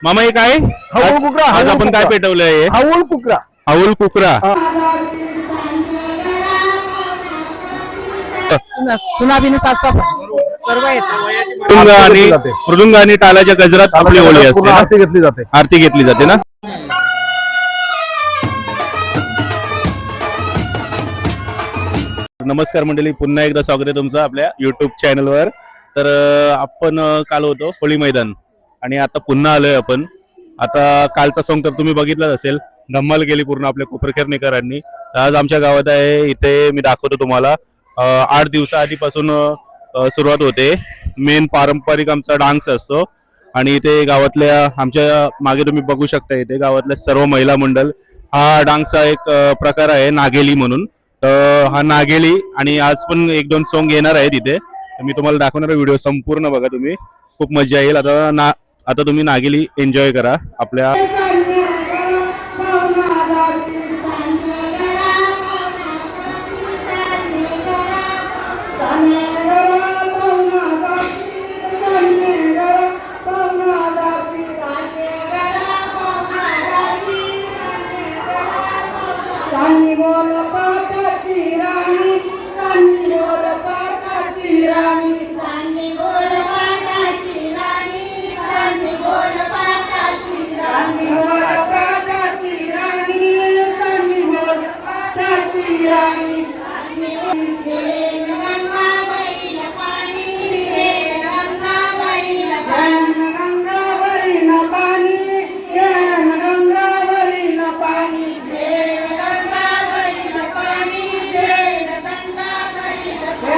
मामा हे काय हाऊल कुकरा, आज हाऊल आपण काय कुकरा. पेटवलंय? हाऊल कुकरा. हाऊल कुकरा. सुनाबिनी साफसाफ सर्व येतात. मृदुंग आणि टालाच्या गजरात आपली होळी असते ना? आरती घेतली जाते. आरती घेतली जाते ना? नमस्कार मंडळी, पुन्हा एकदा स्वागत आहे तुमचं आपल्या युट्यूब चॅनलवर. तर आपण काल होतो होळी मैदान आणि आता पुन्हा आलोय आपण. आता कालचा सॉंग तर तुम्ही बघितलाच असेल, धम्माल केली पूर्ण आपल्या कोपरखेरणेकरांनी. आज आमच्या गावात आहे, इथे मी दाखवतो तुम्हाला. 8 दिवसा आधीपासून सुरुवात होते. मेन पारंपरिक आमचा डान्स असतो आणि इथे गावातल्या आमच्या मागे तुम्ही बघू शकता, इथे गावातल्या सर्व महिला मंडळ हा डान्सचा एक प्रकार आहे नागेली म्हणून. तर हा नागेली आणि आज पण 1-2 सॉंग येणार आहेत इथे. मी तुम्हाला दाखवणार व्हिडिओ संपूर्ण बघा तुम्ही, खूप मजा येईल. आता तुम्ही नागेली एन्जॉय करा आपल्या.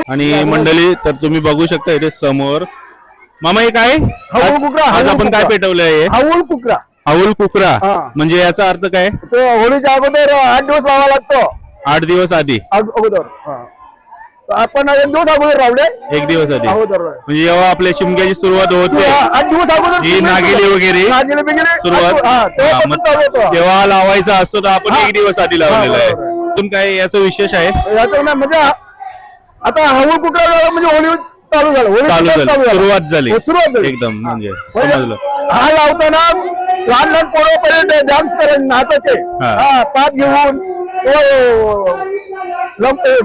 आणि मंडळी तर तुम्ही बघू शकता इथे समोर. मामा हे काय हाऊल कुकरा. आज आपण काय पेटवलंय? हाऊल कुकरा. हाऊल कुकरा हा. म्हणजे याचा अर्थ काय? तो होळीच्या अगोदर 8 दिवस लावा लागतो. 8 दिवस आधी अगोदर आपण 1 दिवस अगोदर लावले. 1 दिवस आधी अगोदर म्हणजे जेव्हा आपल्या शिमग्याची सुरुवात होते 8 दिवस अगोदर ही नागेली वगैरे सुरुवात तेव्हा लावायचा असतो, तर आपण 1 दिवस आधी लावलेला आहे. तुम काय याचं विशेष आहे? म्हणजे आता हाऊल कुकरा म्हणजे होळी चालू झालं. सुरुवात झाली सुरुवात एकदम म्हणजे समजलं. हा लावताना लहान पोरं डान्स करायचे, नाचायचे. पात घेऊन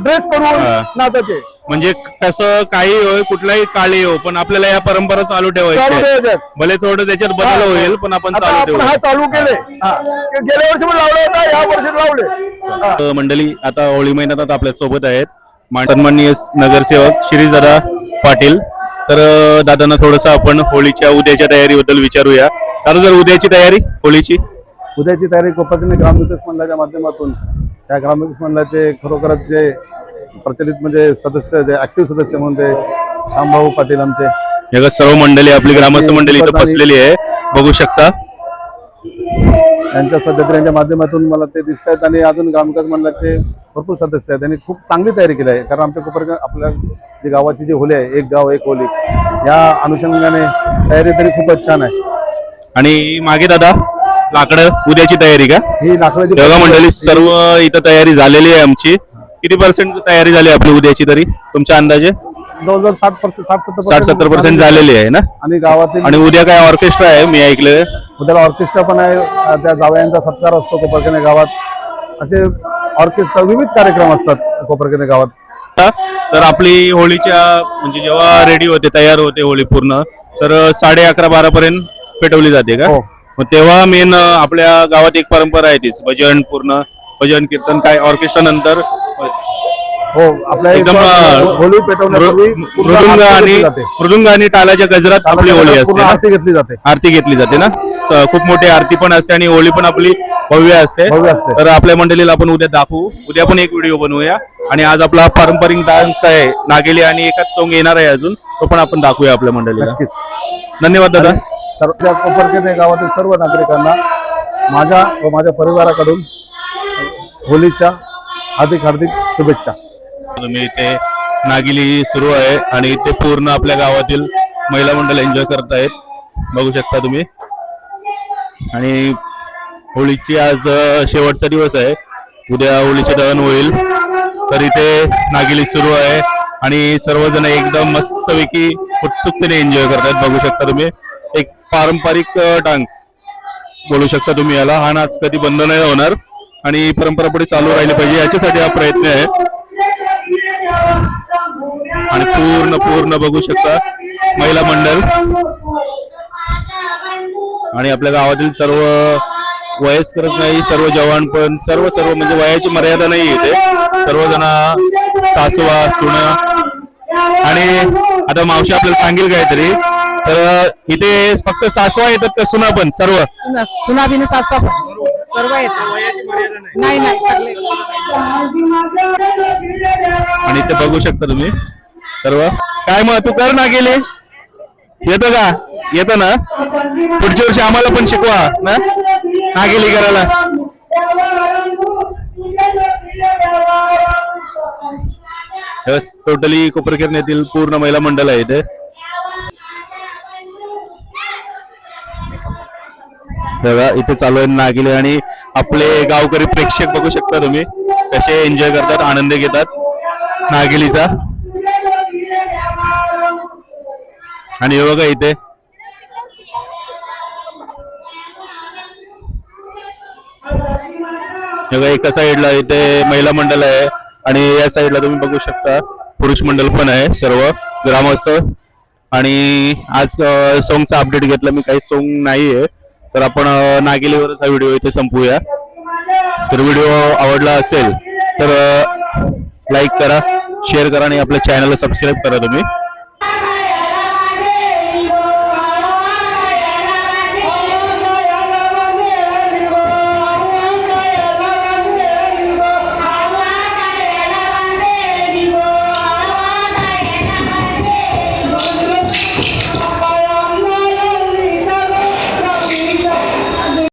ड्रेस करून नाचायचे. म्हणजे कसं काही होय, कुठलाही काळी हो, पण आपल्याला या परंपरा चालू ठेवायच्या. भले थोडं त्याच्यात बदल होईल, पण आपण चालू ठेवू. हा चालू केले. गेल्या वर्षी पण लावले होता, या वर्षी लावले. मंडळी आता होळी महिन्यात आपल्या सोबत आहेत सन्माननीय नगरसेवक शिरीषदादा पाटील. तर दादांना थोडस आपण होळीच्या उद्याच्या तयारीबद्दल विचारूया. दादा, जर उद्याची तयारी होळीची? उद्याची तयारी कोपरखेरणे ग्रामविकास मंडळाच्या माध्यमातून त्या ग्रामविकास मंडळाचे खरोखरच जे प्रचलित म्हणजे सदस्य, जे ऍक्टिव्ह सदस्य म्हणून ते श्यामभाऊ पाटील आमचे सर्व मंडळी, आपली ग्रामस्थ मंडळी इथं बसलेली आहे, बघू शकता. त्यांच्या सदस्यांच्या माध्यमातून मला ते दिसत आहेत. आणि अजून ग्रामविकास मंडळाचे भरपूर सदस्य आहेत, त्यांनी खूप चांगली तयारी केली आहे. कारण आमच्या कोपरखेरणे आपल्या जी गावाची जी होळी आहे, एक गाव एक होळी, या अनुषंगाने तयारी तरी खूपच छान आहे. आणि मागे दादा लाकडं उद्याची तयारी का? ही लाकडाची मंडळी सर्व इथं तयारी झालेली आहे आमची. किती % तयारी झाली आपली उद्याची तरी तुमच्या अंदाजे? जवळजवळ 60-70% झालेली आहे ना. आणि गावातील आणि उद्या काय ऑर्केस्ट्रा आहे मी ऐकलं? उद्याला ऑर्केस्ट्रा पण आहे. त्या जावयांचा सत्कार असतो कोपरखेरणे गावात. असे ऑर्केस्ट्रा विविध कार्यक्रम असतात कोपरखेरणे गावात. तर आपली होळीच्या म्हणजे जेव्हा रेडी होते, तयार होते होळी पूर्ण, तर 11:30-12 पर्यंत पेटवली जाते का? मग तेव्हा मेन आपल्या गावात एक परंपरा आहे तीच भजन, पूर्ण भजन कीर्तन, काय ऑर्केस्ट्रा नंतर हो आपल्या एकदम होळी पेटवण्यापूर्वी मृदुंग आणि टालाच्या गजरात आपली होळी असते, आरती घेतली जाते. आरती घेतली जाते ना. खूप मोठी आरती पण असते आणि होळी पण आपली भव्य असते. तर आपल्या मंडळीला आपण उद्या दाखवू. उद्या पण एक व्हिडिओ बनवूया. आणि आज आपला पारंपरिक डान्स आहे नागेली आणि एकाच सॉंग येणार आहे अजून, तो पण आपण दाखवूया आपल्या मंडळीला. धन्यवाद दादा. सर्व कोपरखेरणे गावातील सर्व नागरिकांना माझ्या व माझ्या परिवाराकडून होळीच्या हार्दिक शुभेच्छा. तुम्ही इथे नागिली सुरू आहे आणि इथे पूर्ण आपल्या गावातील महिला मंडळ एन्जॉय करत आहेत, बघू शकता तुम्ही. आणि होळीची आज शेवटचा दिवस आहे, उद्या होळीचे दहन होईल. तर इथे नागिली सुरू आहे आणि सर्वजण एकदम मस्तपैकी उत्सुकतेने एन्जॉय करतात, बघू शकता तुम्ही. एक पारंपरिक डान्स बोलू शकता तुम्ही याला. हा नाच कधी बंद नाही होणार आणि परंपरा पुढे चालू राहिली पाहिजे याच्यासाठी हा प्रयत्न आहे. आणि पूर्ण बघू शकता महिला मंडळ आणि आपल्या गावातील सर्व वयस्करच नाही, सर्व जवान पण, सर्व म्हणजे वयाची मर्यादा नाही इथे. सर्वजण सासवा सुना आणि आता मावशी आपल्याला सांगेल काहीतरी. तर इथे फक्त सासवा येतात का सुना पण सर्व? सुना बिन सासवा पण सर्व येतात. नाही नाही सगळे. आणि इथे बघू शकता तुम्ही सर्व. काय मग तू कर ना गेले येतं का? येतं ना? पुढच्या वर्षी आम्हाला पण शिकवा ना नागेली करायला. टोटली कोपरखेरणेतील पूर्ण महिला मंडळ आहे इथे. बघा इथे चालू आहे नागिले आणि आपले गावकरी प्रेक्षक बघू शकता तुम्ही कसे एन्जॉय करतात, आनंद घेतात नागिलीचा. आणि हे बघा इथे एका साईडला इथे महिला मंडळ आहे आणि या साईडला तुम्ही बघू शकता पुरुष मंडळ पण आहे, सर्व ग्रामस्थ. आणि आज सॉंगचा अपडेट घेतला मी, काही सॉंग नाहीये तर आपण नागिलीवरच हा व्हिडिओ इथे संपवूया. तर व्हिडिओ आवडला असेल तर लाईक करा, शेअर करा आणि आपल्या चॅनलला सबस्क्राईब करा तुम्ही.